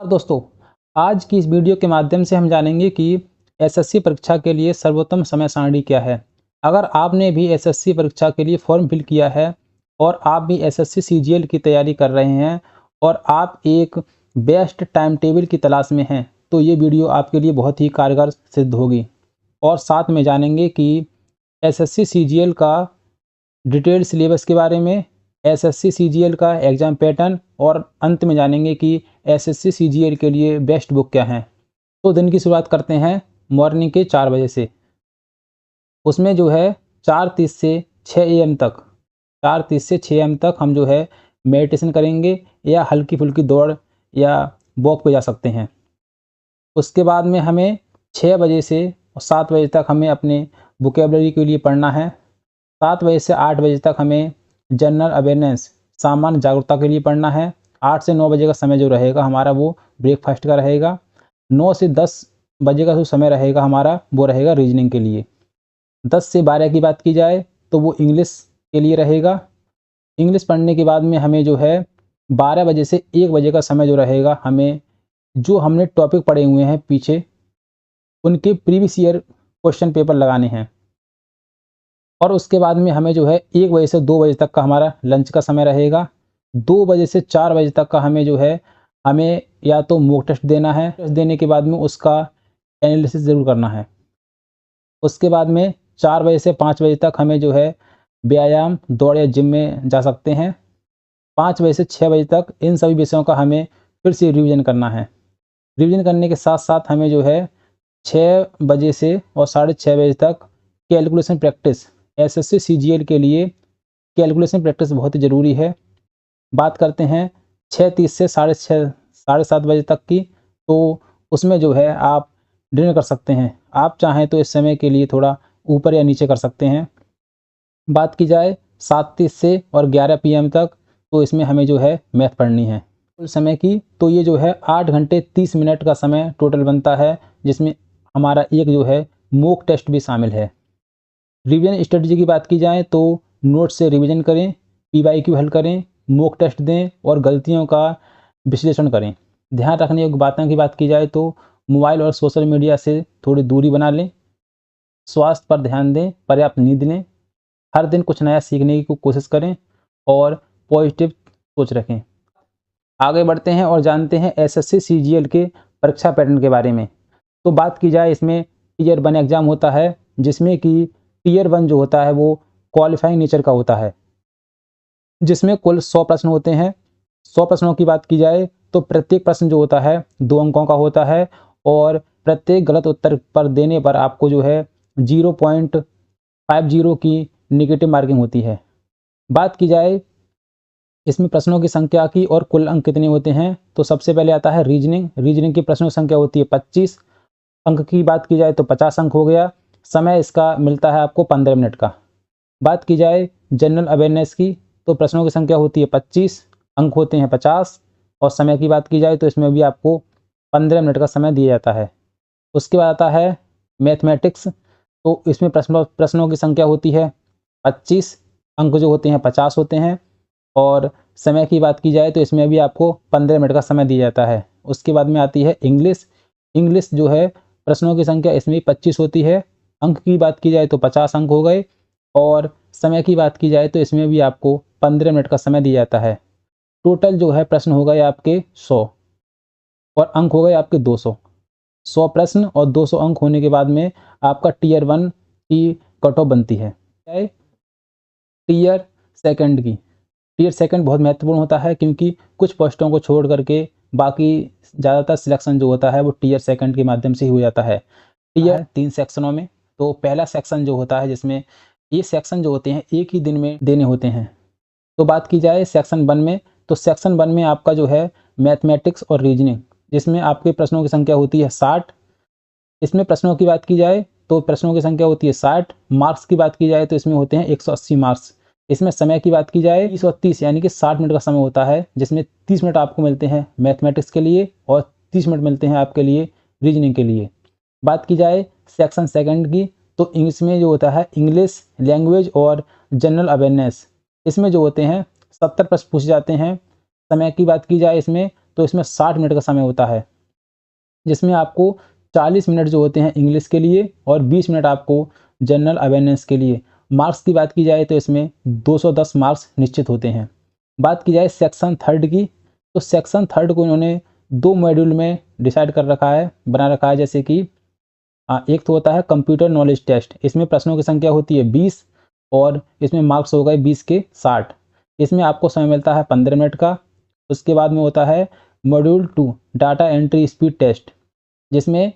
दोस्तों, आज की इस वीडियो के माध्यम से हम जानेंगे कि एसएससी परीक्षा के लिए सर्वोत्तम समय सारणी क्या है। अगर आपने भी एसएससी परीक्षा के लिए फॉर्म फिल किया है और आप भी एसएससी सीजीएल की तैयारी कर रहे हैं और आप एक बेस्ट टाइम टेबल की तलाश में हैं, तो ये वीडियो आपके लिए बहुत ही कारगर सिद्ध होगी। और साथ में जानेंगे कि एसएससी सीजीएल का डिटेल सिलेबस के बारे में, एसएससी सीजीएल का एग्ज़ाम पैटर्न और अंत में जानेंगे कि एसएससी सीजीएल के लिए बेस्ट बुक क्या हैं। तो दिन की शुरुआत करते हैं मॉर्निंग के 4 बजे से। उसमें जो है 4:30 से 6 एएम तक 4:30 से 6 एएम तक हम जो है मेडिटेशन करेंगे या हल्की-फुल्की दौड़ या वॉक पे जा सकते हैं। उसके बाद में हमें 6 बजे से 7 बजे तक हमें अपने वोकैब्युलरी के लिए पढ़ना है। 7 बजे से 8 बजे तक हमें जनरल अवेयरनेस सामान्य जागरूकता के लिए पढ़ना है। 8 से 9 बजे का समय जो रहेगा हमारा वो ब्रेकफास्ट का रहेगा। 9 से 10 बजे का जो समय रहेगा हमारा वो रहेगा रीजनिंग के लिए। 10 से 12 की बात की जाए तो वो इंग्लिश के लिए रहेगा। इंग्लिश पढ़ने के बाद में हमें जो है 12 बजे से 1 बजे का समय जो रहेगा हमें जो हमने टॉपिक पढ़े हुए हैं पीछे उनके प्रीवियस ईयर क्वेश्चन पेपर लगाने हैं। और उसके बाद में हमें जो है 1 बजे से 2 बजे तक का हमारा लंच का समय रहेगा। 2 बजे से 4 बजे तक का हमें जो है हमें या तो मॉक टेस्ट देना है, टेस्ट देने के बाद में उसका एनालिसिस ज़रूर करना है। उसके बाद में 4 बजे से 5 बजे तक हमें जो है व्यायाम, दौड़ या जिम में जा सकते हैं। 5 बजे से 6 बजे तक इन सभी विषयों का हमें फिर से रिवीजन करना है। रिवीजन करने के साथ-साथ हमें जो है 6 बजे से और साढ़े 6 बजे तक कैलकुलेशन प्रैक्टिस, एसएससी सीजीएल के लिए कैलकुलेशन प्रैक्टिस बहुत ही ज़रूरी है। बात करते हैं 6:30 से साढ़े 7 बजे तक की, तो उसमें जो है आप डिनर कर सकते हैं। आप चाहें तो इस समय के लिए थोड़ा ऊपर या नीचे कर सकते हैं। बात की जाए 7:30 से और 11 पीएम तक, तो इसमें हमें जो है मैथ पढ़नी है। कुल समय की तो ये जो है 8 घंटे 30 मिनट का समय टोटल बनता है, जिसमें हमारा एक जो है मॉक टेस्ट भी शामिल है। रिवीजन स्ट्रेटजी की बात की जाए तो नोट से रिवीजन करें, पीवाईक्यू हल करें, मॉक टेस्ट दें और गलतियों का विश्लेषण करें। ध्यान रखने योग्य बातों की बात की जाए तो मोबाइल और सोशल मीडिया से थोड़ी दूरी बना लें, स्वास्थ्य पर ध्यान दें, पर्याप्त नींद लें, हर दिन कुछ नया सीखने की कोशिश करें और पॉजिटिव सोच रखें। आगे बढ़ते हैं और जानते हैं एसएससी सीजीएल के परीक्षा पैटर्न के बारे में। तो बात की जाए इसमें टियर 1 एग्ज़ाम होता है, जिसमें कि टियर 1 जो होता है वो क्वालिफाइंग नेचर का होता है, जिसमें कुल 100 प्रश्न होते हैं। 100 प्रश्नों की बात की जाए तो प्रत्येक प्रश्न जो होता है 2 अंकों का होता है और प्रत्येक गलत उत्तर पर देने पर आपको जो है 0.50 की नेगेटिव मार्किंग होती है। बात की जाए इसमें प्रश्नों की संख्या की और कुल अंक कितने होते हैं, तो सबसे पहले आता है रीजनिंग की प्रश्नों की संख्या होती है 25। अंक की बात की जाए तो 50 अंक हो गया। समय इसका मिलता है आपको 15 मिनट का। बात की जाए जनरल अवेयरनेस की तो प्रश्नों की संख्या होती है 25, अंक होते हैं 50 और समय की बात की जाए तो इसमें भी आपको 15 मिनट का समय दिया जाता है। उसके बाद आता है मैथमेटिक्स, तो इसमें प्रश्नों की संख्या होती है 25, अंक जो होते हैं 50 होते हैं और समय की बात की जाए तो इसमें भी आपको 15 मिनट का समय दिया जाता है। उसके बाद में आती है इंग्लिश जो है प्रश्नों की संख्या इसमें भी 25 होती है। अंक की बात की जाए तो 50 अंक हो गए और समय की बात की जाए तो इसमें भी आपको 15 मिनट का समय दिया जाता है। टोटल जो है प्रश्न हो गए आपके 100 और अंक हो गए आपके 200। 100 प्रश्न और 200 अंक होने के बाद में आपका टियर 1 की कट ऑफ बनती है। टियर सेकंड की टियर सेकंड बहुत महत्वपूर्ण होता है, क्योंकि कुछ पोस्टों को छोड़ करके बाकी ज़्यादातर सिलेक्शन जो होता है वो टियर सेकंड के माध्यम से ही हो जाता है। टियर 3 सेक्शनों में, तो पहला सेक्शन जो होता है जिसमें ये सेक्शन जो होते हैं एक ही दिन में देने होते हैं। तो बात की जाए सेक्शन 1 में, तो सेक्शन 1 में आपका जो है मैथमेटिक्स और रीजनिंग, जिसमें आपके प्रश्नों की संख्या होती है 60। इसमें प्रश्नों की बात की जाए तो प्रश्नों की संख्या होती है 60। मार्क्स की बात की जाए तो इसमें होते हैं 180 मार्क्स। इसमें समय की बात की जाए 30 और 30 यानी कि 60 मिनट का समय होता है, जिसमें 30 मिनट आपको मिलते हैं मैथमेटिक्स के लिए और 30 मिनट मिलते हैं आपके लिए रीजनिंग के लिए। बात की जाए सेक्शन सेकंड की, तो इसमें जो होता है इंग्लिश लैंग्वेज और जनरल अवेयरनेस, इसमें जो होते हैं 70 प्रश्न पूछे जाते हैं। समय की बात की जाए इसमें तो इसमें 60 मिनट का समय होता है, जिसमें आपको 40 मिनट जो होते हैं इंग्लिश के लिए और 20 मिनट आपको जनरल अवेयरनेस के लिए। मार्क्स की बात की जाए तो इसमें 210 मार्क्स निश्चित होते हैं। बात की जाए सेक्शन थर्ड की, तो सेक्शन थर्ड को इन्होंने 2 मॉड्यूल में डिसाइड कर रखा है, बना रखा है। जैसे कि एक तो होता है कंप्यूटर नॉलेज टेस्ट, इसमें प्रश्नों की संख्या होती है 20 और इसमें मार्क्स हो गए 20 के 60। इसमें आपको समय मिलता है 15 मिनट का। उसके बाद में होता है module 2 data entry speed test, जिसमें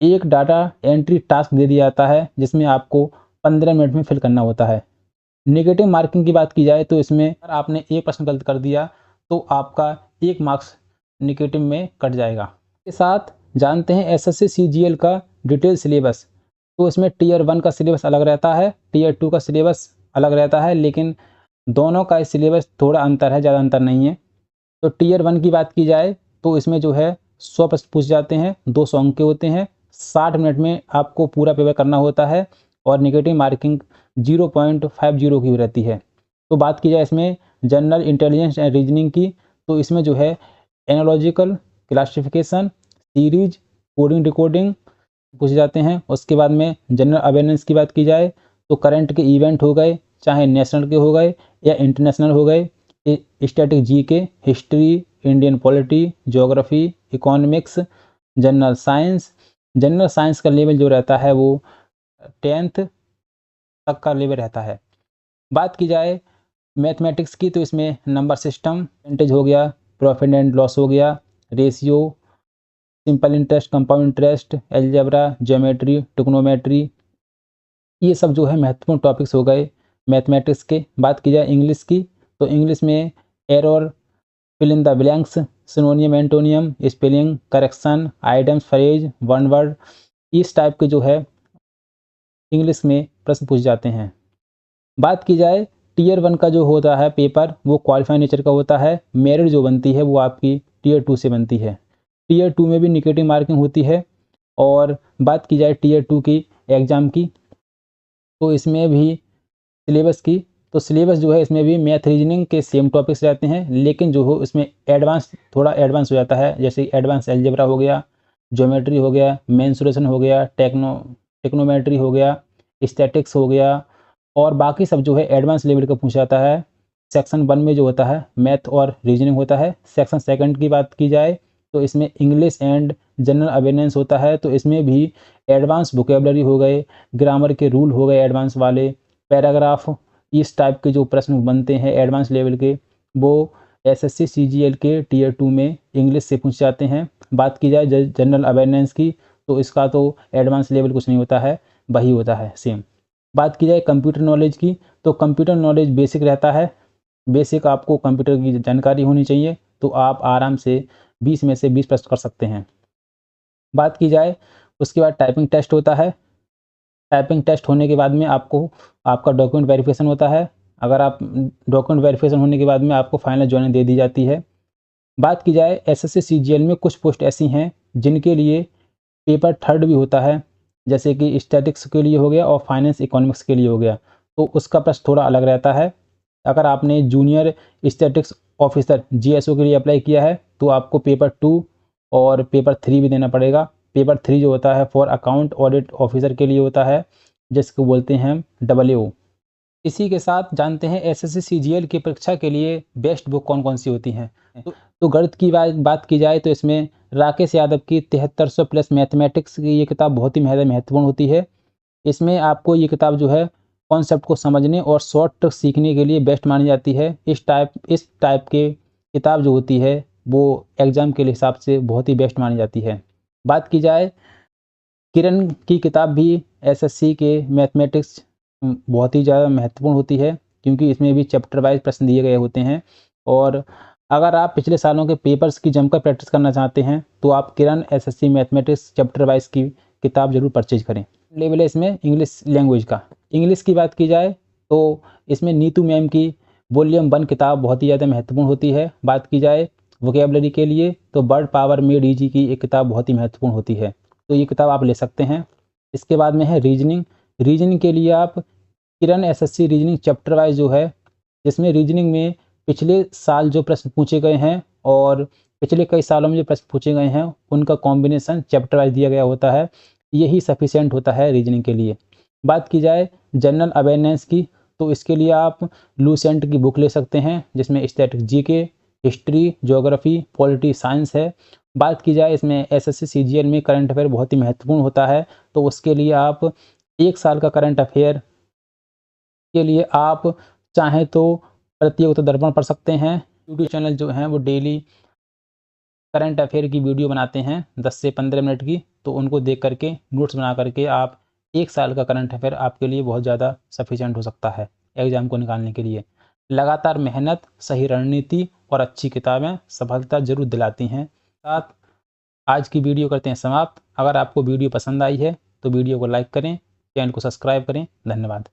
एक डाटा एंट्री टास्क दे दिया जाता है, जिसमें आपको 15 मिनट में फिल करना होता है। नेगेटिव मार्किंग की बात की जाए तो इसमें अगर आपने एक प्रश्न गलत कर दिया तो आपका 1 मार्क्स नेगेटिव में कट जाएगा। इसके साथ जानते हैं एसएससी सीजीएल का डिटेल सिलेबस। तो इसमें टियर 1 का सिलेबस अलग रहता है, टियर 2 का सिलेबस अलग रहता है, लेकिन दोनों का सिलेबस थोड़ा अंतर है, ज़्यादा अंतर नहीं है। तो टियर 1 की बात की जाए तो इसमें जो है 100 प्रश्न पूछे जाते हैं, 200 अंक के होते हैं, 60 मिनट में आपको पूरा पेपर करना होता है और नेगेटिव मार्किंग 0.50 की रहती है। तो बात की जाए इसमें जनरल इंटेलिजेंस एंड रीजनिंग की, तो इसमें जो है analogical classification, series, coding decoding पूछे जाते हैं। उसके बाद में जनरल अवेयरनेस की बात की जाए तो करंट के इवेंट हो गए, चाहे नेशनल के हो गए या इंटरनेशनल हो गए, static GK, history, Indian polity, geography, economics, general science. General science का लेवल जो रहता है वो 10th तक का लेवल रहता है। बात की जाए मैथमेटिक्स की तो इसमें नंबर सिस्टम, परसेंटेज हो गया, प्रॉफिट एंड लॉस हो गया, ratio, simple interest, compound interest, algebra, geometry, trigonometry, ये सब जो है महत्वपूर्ण टॉपिक्स हो गए मैथमेटिक्स के। बात की जाए इंग्लिश की तो इंग्लिश में error, fill in the blanks, synonym antonym, spelling correction, idioms, phrase, one word, इस टाइप के जो है इंग्लिश में प्रश्न पूछे जाते हैं। बात की जाए टियर 1 का जो होता है पेपर वो क्वालिफाई नेचर का होता है। मेरिट जो बनती है वो आपकी टियर 2 से बनती है। टियर 2 में भी नेगेटिव मार्किंग होती है। और बात की जाए टियर 2 की एग्ज़ाम की तो इसमें भी सिलेबस की, तो सिलेबस जो है इसमें भी मैथ रीजनिंग के सेम टॉपिक्स रहते हैं, लेकिन जो हो इसमें एडवांस, थोड़ा एडवांस हो जाता है। जैसे एडवांस अलजेब्रा हो गया, ज्योमेट्री हो गया, मेंसुरेशन हो गया, टेक्नोमेट्री हो गया, स्टैटिक्स हो गया, और बाकी सब जो है एडवांस लेवल का पूछा जाता है। सेक्शन 1 में जो होता है मैथ और रीजनिंग होता है। सेक्शन 2 की बात की जाए तो इसमें इंग्लिश एंड जनरल अवेयरनेस होता है। तो इसमें भी एडवांस वोकेबलरी हो गए, ग्रामर के रूल हो गए एडवांस वाले, पैराग्राफ, इस टाइप के जो प्रश्न बनते हैं एडवांस लेवल के, वो एसएससी सीजीएल के टियर 2 में इंग्लिश से पूछे जाते हैं। बात की जाए जनरल अवेयरनेस की तो इसका तो एडवांस लेवल कुछ नहीं होता है, वही होता है सेम। बात की जाए कंप्यूटर नॉलेज की तो कंप्यूटर नॉलेज बेसिक रहता है। बेसिक आपको कंप्यूटर की जानकारी होनी चाहिए, तो आप आराम से 20 में से 20 प्रश्न कर सकते हैं। बात की जाए उसके बाद टाइपिंग टेस्ट होता है। टाइपिंग टेस्ट होने के बाद में आपको आपका डॉक्यूमेंट वेरिफिकेशन होता है। अगर आप डॉक्यूमेंट वेरिफिकेशन होने के बाद में आपको फाइनल जॉइनिंग दे दी जाती है। बात की जाए एसएससी सीजीएल में कुछ पोस्ट ऐसी हैं जिनके लिए पेपर थर्ड भी होता है, जैसे कि स्टैटिक्स के लिए हो गया और फाइनेंस इकोनॉमिक्स के लिए हो गया, तो उसका प्रश्न थोड़ा अलग रहता है। अगर आपने जूनियर स्टैटिक्स ऑफिसर जीएसओ के लिए अप्लाई किया है तो आपको पेपर 2 और पेपर 3 भी देना पड़ेगा। पेपर 3 जो होता है फॉर अकाउंट ऑडिट ऑफिसर के लिए होता है, जिसको बोलते हैं हम WO। इसी के साथ जानते हैं एसएससी सीजीएल की परीक्षा के लिए बेस्ट बुक कौन कौन सी होती हैं। तो गणित की बात की जाए तो इसमें राकेश यादव की 7300 प्लस मैथमेटिक्स की ये किताब बहुत ही महत्वपूर्ण होती है। इसमें आपको ये किताब जो है कॉन्सेप्ट को समझने और शॉर्ट ट्रिक सीखने के लिए बेस्ट मानी जाती है। इस टाइप के किताब जो होती है वो एग्ज़ाम के हिसाब से बहुत ही बेस्ट मानी जाती है। बात की जाए किरण की किताब भी एसएससी के मैथमेटिक्स बहुत ही ज़्यादा महत्वपूर्ण होती है, क्योंकि इसमें भी चैप्टर वाइज प्रश्न दिए गए होते हैं। और अगर आप पिछले सालों के पेपर्स की जमकर प्रैक्टिस करना चाहते हैं तो आप किरण एसएससी मैथमेटिक्स चैप्टर वाइज की किताब जरूर परचेज करें। लेवल है इसमें इंग्लिश लैंग्वेज का। इंग्लिश की बात की जाए तो इसमें नीतू मैम की वॉल्यूम 1 किताब बहुत ही ज़्यादा महत्वपूर्ण होती है। बात की जाए वोकेबलरी के लिए तो वर्ड पावर मेड ईजी की एक किताब बहुत ही महत्वपूर्ण होती है, तो ये किताब आप ले सकते हैं। इसके बाद में है रीजनिंग। रीजनिंग के लिए आप किरण एसएससी रीजनिंग चैप्टर वाइज जो है, जिसमें रीजनिंग में पिछले साल जो प्रश्न पूछे गए हैं और पिछले कई सालों में जो प्रश्न पूछे गए हैं उनका कॉम्बिनेशन चैप्टर वाइज दिया गया होता है, यही सफिशिएंट होता है रीजनिंग के लिए। बात की जाए जनरल अवेयरनेस की, तो इसके लिए आप लूसेंट की बुक ले सकते हैं जिसमें static GK, history, geography, polity science है। बात की जाए इसमें एसएससी सीजीएल में करंट अफेयर बहुत ही महत्वपूर्ण होता है, तो उसके लिए आप 1 साल का करंट अफेयर के लिए आप चाहें तो प्रतियोगिता दर्पण पढ़ सकते हैं। यूट्यूब चैनल जो हैं वो डेली करंट अफेयर की वीडियो बनाते हैं 10 से 15 मिनट की, तो उनको देख करके नोट्स बना करके आप 1 साल का करंट अफेयर आपके लिए बहुत ज़्यादा सफिशिएंट हो सकता है एग्ज़ाम को निकालने के लिए। लगातार मेहनत, सही रणनीति और अच्छी किताबें सफलता ज़रूर दिलाती हैं। साथ आज की वीडियो करते हैं समाप्त। अगर आपको वीडियो पसंद आई है तो वीडियो को लाइक करें, चैनल को सब्सक्राइब करें। धन्यवाद।